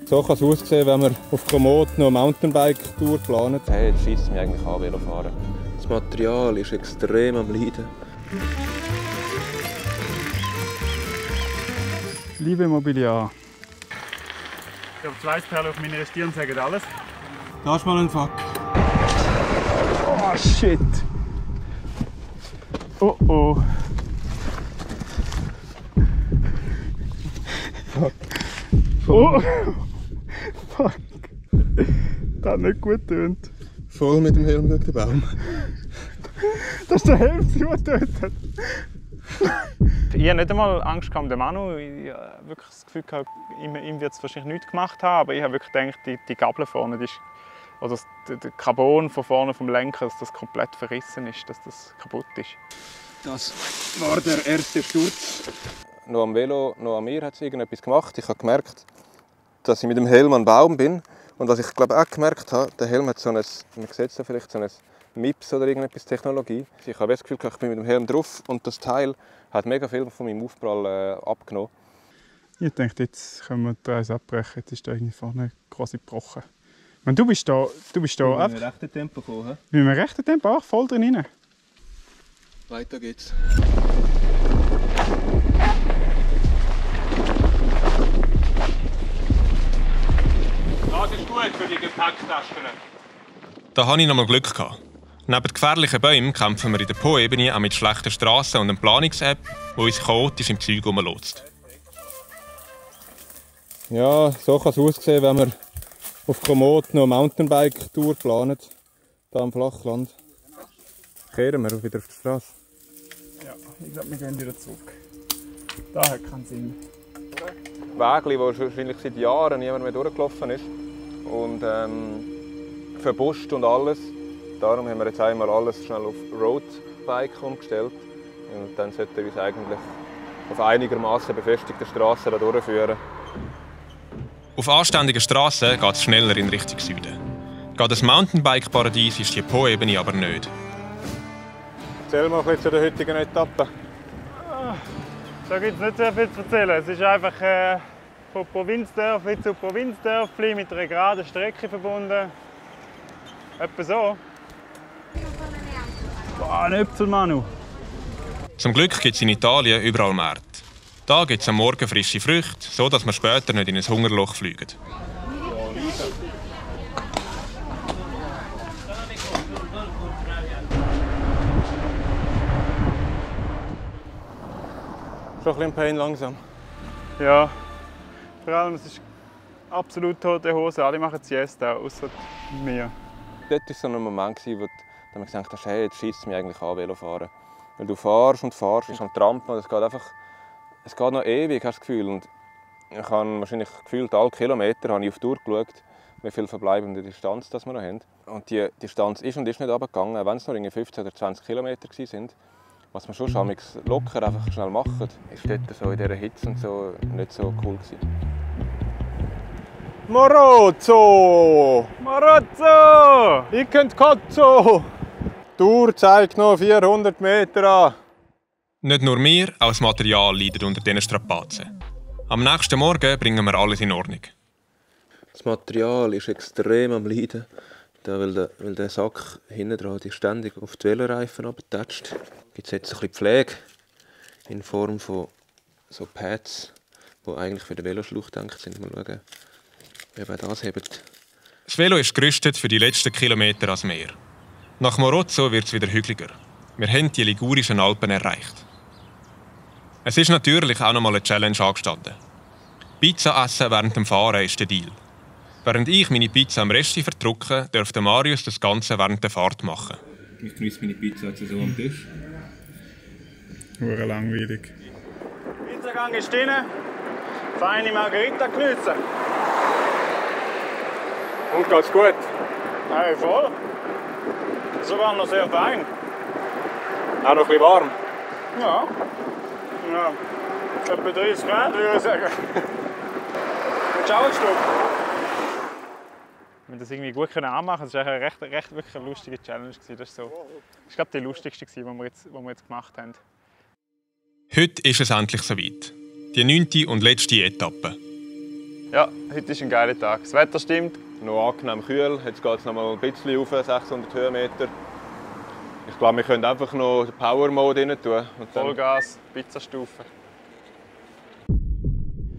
So kann es aussehen, wenn man auf Komoot noch eine Mountainbike-Tour plant. Hey, jetzt scheisst es mich eigentlich an, Velofahren. Das Material ist extrem am Leiden. Liebe Mobiliar. Ich habe 2 Perlen auf meiner Stirn und sagen alles. Da ist mal ein Fuck. Oh shit! Oh oh! Fuck. Oh! Fuck! Das hat nicht gut getönt. Voll mit dem Helm gegen den Baum. Das ist der Helm, der getönt hat. Ich hatte nicht einmal Angst um den Manu. Ich habe wirklich das Gefühl, ihm wird es wahrscheinlich nichts gemacht haben, aber ich habe wirklich gedacht, die Gabel vorne, oder der Carbon von vorne vom Lenker, dass das komplett verrissen ist, dass das kaputt ist. Das war der erste Sturz. Noch am Velo, noch an mir hat es irgendetwas gemacht. Ich habe gemerkt, dass ich mit dem Helm an den Baum bin. Und was ich glaube auch gemerkt habe, der Helm hat so ein, man sieht es vielleicht, so ein MIPS oder irgendetwas Technologie. Ich habe das Gefühl, ich bin mit dem Helm drauf und das Teil hat mega viel von meinem Aufprall abgenommen. Ich dachte, jetzt können wir den Eis abbrechen. Jetzt ist der vorne quasi gebrochen. Ich meine, du bist da Mit einem rechten Tempo kommen. mit einem rechten Tempo auch voll drin rein. Weiter geht's. Das ist gut für die Gepäcktaschen. Da hatte ich noch mal Glück gehabt. Neben gefährlichen Bäumen kämpfen wir in der Po-Ebene auch mit schlechten Strassen und einer Planungs-App, die uns chaotisch im Zeug rumlotst. Ja, so kann es aussehen, wenn man auf Komoot noch eine Mountainbike-Tour plant. Hier am Flachland. Kehren wir wieder auf die Straße. Ja, ich glaube, wir gehen wieder zurück. Das hat keinen Sinn. Wege, wo wahrscheinlich seit Jahren niemand mehr durchgelaufen ist. Und verbuscht und alles. Darum haben wir jetzt einmal alles schnell auf Roadbike umgestellt. Und dann sollten wir uns eigentlich auf einigermaßen befestigten Straßen da durchführen. Auf anständigen Strassen geht es schneller in Richtung Süden. Geht das Mountainbike-Paradies ist die Po-Ebene aber nicht. Erzähl mal ein bisschen zu der heutigen Etappe. Da gibt es nicht sehr viel zu erzählen. Es ist einfach von Provinzdorf zu Provinzdorf mit einer geraden Strecke verbunden. Etwa so. Boah, ein Äpfelmanu. Zum Glück gibt es in Italien überall Märkte. Da gibt es am Morgen frische Früchte, so dass wir später nicht in ein Hungerloch fliegen. Schon ein bisschen Pain langsam. Ja, vor allem es ist absolut tote Hose. Alle machen Siesta, außer mir. Dort war so ein Moment, wo du gedacht hast, hey, jetzt scheisst es mich eigentlich an, Velofahren. Weil du fährst und fährst, bist am Trampen und es geht noch ewig, hast du das Gefühl. Und ich habe wahrscheinlich gefühlt alle Kilometer habe ich auf die Uhr geschaut, wie viel verbleibende Distanz das wir noch haben. Und die Distanz ist und ist nicht runtergegangen, wenn es nur 15 oder 20 Kilometer waren. Was wir schon locker einfach schnell machen, ist dort so in dieser Hitze und so nicht so cool gewesen. Morozzo! Marozzo! Ich könnt Cozzo! Die Uhr zeigt noch 400 Meter an. Nicht nur wir, auch das Material leidet unter diesen Strapazen. Am nächsten Morgen bringen wir alles in Ordnung. Das Material ist extrem am Leiden, weil der Sack hinten dran ständig auf die Veloreifen abgetatscht. Gibt es jetzt ein bisschen Pflege in Form von so Pads, die eigentlich für den Veloschlauch gedacht sind. Mal schauen, wie man das hebt. Das Velo ist gerüstet für die letzten Kilometer ans Meer. Nach Morozzo wird es wieder hügeliger. Wir haben die Ligurischen Alpen erreicht. Es ist natürlich auch noch mal eine Challenge angestanden. Pizza essen während dem Fahren ist der Deal. Während ich meine Pizza am Resti verdrucke, dürfte Marius das Ganze während der Fahrt machen. Ich genieße meine Pizza jetzt so am Tisch. Hure langweilig. Pizzagang ist drin. Feine Margarita geniessen. Und geht's gut? Hey, voll. Sogar noch sehr fein. Auch noch ein bisschen warm. Ja. Ja. Etwa 30 Grad, würde ich sagen. Willst du auch ein Stück? Wenn wir das irgendwie gut anmachen können, das war wirklich eine lustige Challenge. Das war glaube die lustigste, die wir jetzt gemacht haben. Heute ist es endlich soweit. Die 9. und letzte Etappe. Ja, heute ist ein geiler Tag. Das Wetter stimmt. Noch angenehm kühl. Jetzt geht es noch mal ein bisschen auf, 600 Höhenmeter. Ich glaube, wir können einfach noch den Power-Mode rein tun. Vollgas, Pizzastufe.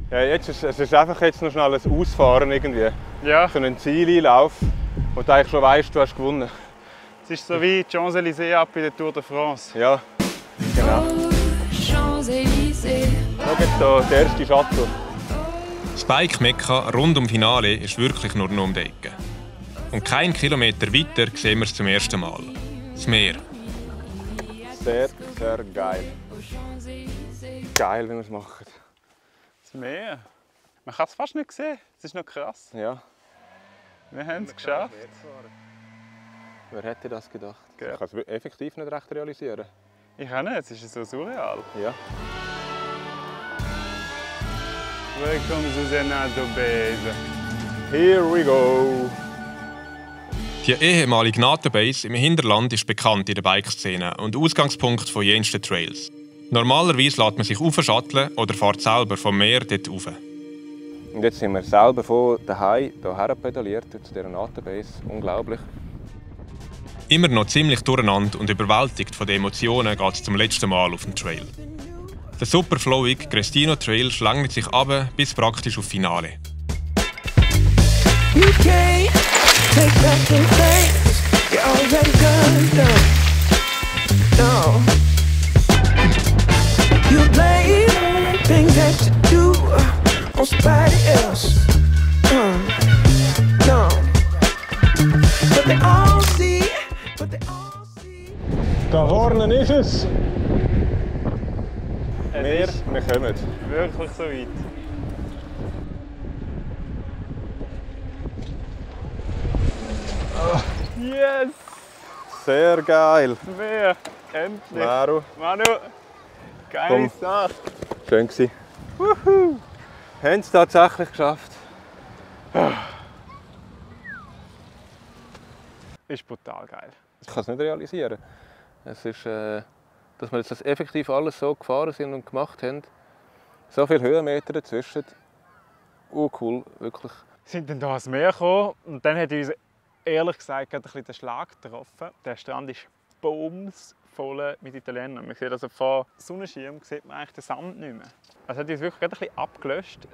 Ja, es ist einfach jetzt noch schnell ein Ausfahren irgendwie. Ja, So ein Zieleinlauf, wo du eigentlich schon weißt, du hast gewonnen. es ist so wie die Champs-Élysées ab bei der Tour de France. Ja, genau. Champs-Élysées. Schau jetzt hier, der erste Shuttle. Das Bike-Mekka rund um Finale ist wirklich nur noch um die Ecke. Und keinen Kilometer weiter sehen wir es zum ersten Mal. Das Meer. Sehr, sehr geil. Geil, wie wir es machen. Das Meer. Man kann es fast nicht sehen. Es ist noch krass. Ja. Wir haben es geschafft. Wer hätte das gedacht? Ja. Ich kann es effektiv nicht recht realisieren. Ich auch nicht, es ist so surreal. Ja. Willkommen zu Senato Base. Here we go! Die ehemalige NATO-Base im Hinterland ist bekannt in der Bike-Szene und Ausgangspunkt von jensten Trails. Normalerweise lässt man sich aufschatteln oder fährt selber vom Meer dort rauf. Und jetzt sind wir selber von daheim hierher pedaliert zu dieser NATO-Base. Unglaublich. Immer noch ziemlich durcheinander und überwältigt von den Emotionen geht es zum letzten Mal auf den Trail. Der super flowige Crestino Trail schlängelt sich ab bis praktisch auf Finale. You can't take back the things you already done. No. You blame things that you do on somebody else. No. But they all see. Da vorne ist es! Es ist Wir kommen. wirklich so weit. Yes! Sehr geil! Meer! Endlich! Maru, Manu! Geile Komm. Sache! schön gewesen. Wuhu! Haben es tatsächlich geschafft. Ist brutal geil. Ich kann es nicht realisieren. Es ist, dass wir jetzt das effektiv alles so gefahren sind und gemacht haben. So viele Höhenmeter dazwischen. Cool, wirklich. Wir sind dann hier ans Meer gekommen und dann hat uns ehrlich gesagt gerade ein bisschen den Schlag getroffen. Der Strand ist bumsvoll mit Italienern. Man sieht also vor Sonnenschirm sieht man eigentlich den Sand nicht mehr. Also hat uns wirklich gerade ein bisschen abgelöscht.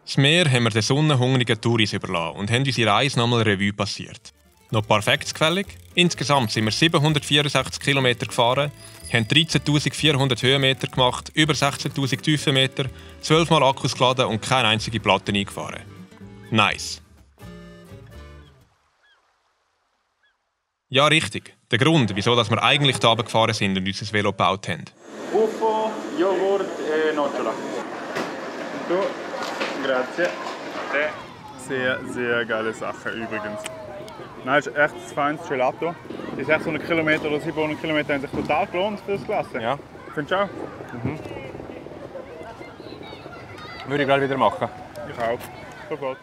Das Meer haben wir den sonnenhungrigen Touris überlassen und haben unsere Reise nochmal Revue passiert. Noch ein paar Facts gefällig. Insgesamt sind wir 764 km gefahren, haben 13.400 Höhenmeter gemacht, über 16.000 Tiefenmeter, 12 Mal Akkus geladen und keine einzige Platte eingefahren. Nice. Ja, richtig. Der Grund, wieso wir eigentlich da gefahren sind und unser Velo gebaut haben. Buffo, Joghurt e Nocciola. Du, grazie. Sehr, sehr geile Sache übrigens. Nein, es ist echt ein feines Gelato. Die 600 Kilometer oder 700 Kilometer haben sich total gelohnt für das Klasse. Ja. Findest du auch? Würde ich gleich wieder machen. Ich auch. Sofort.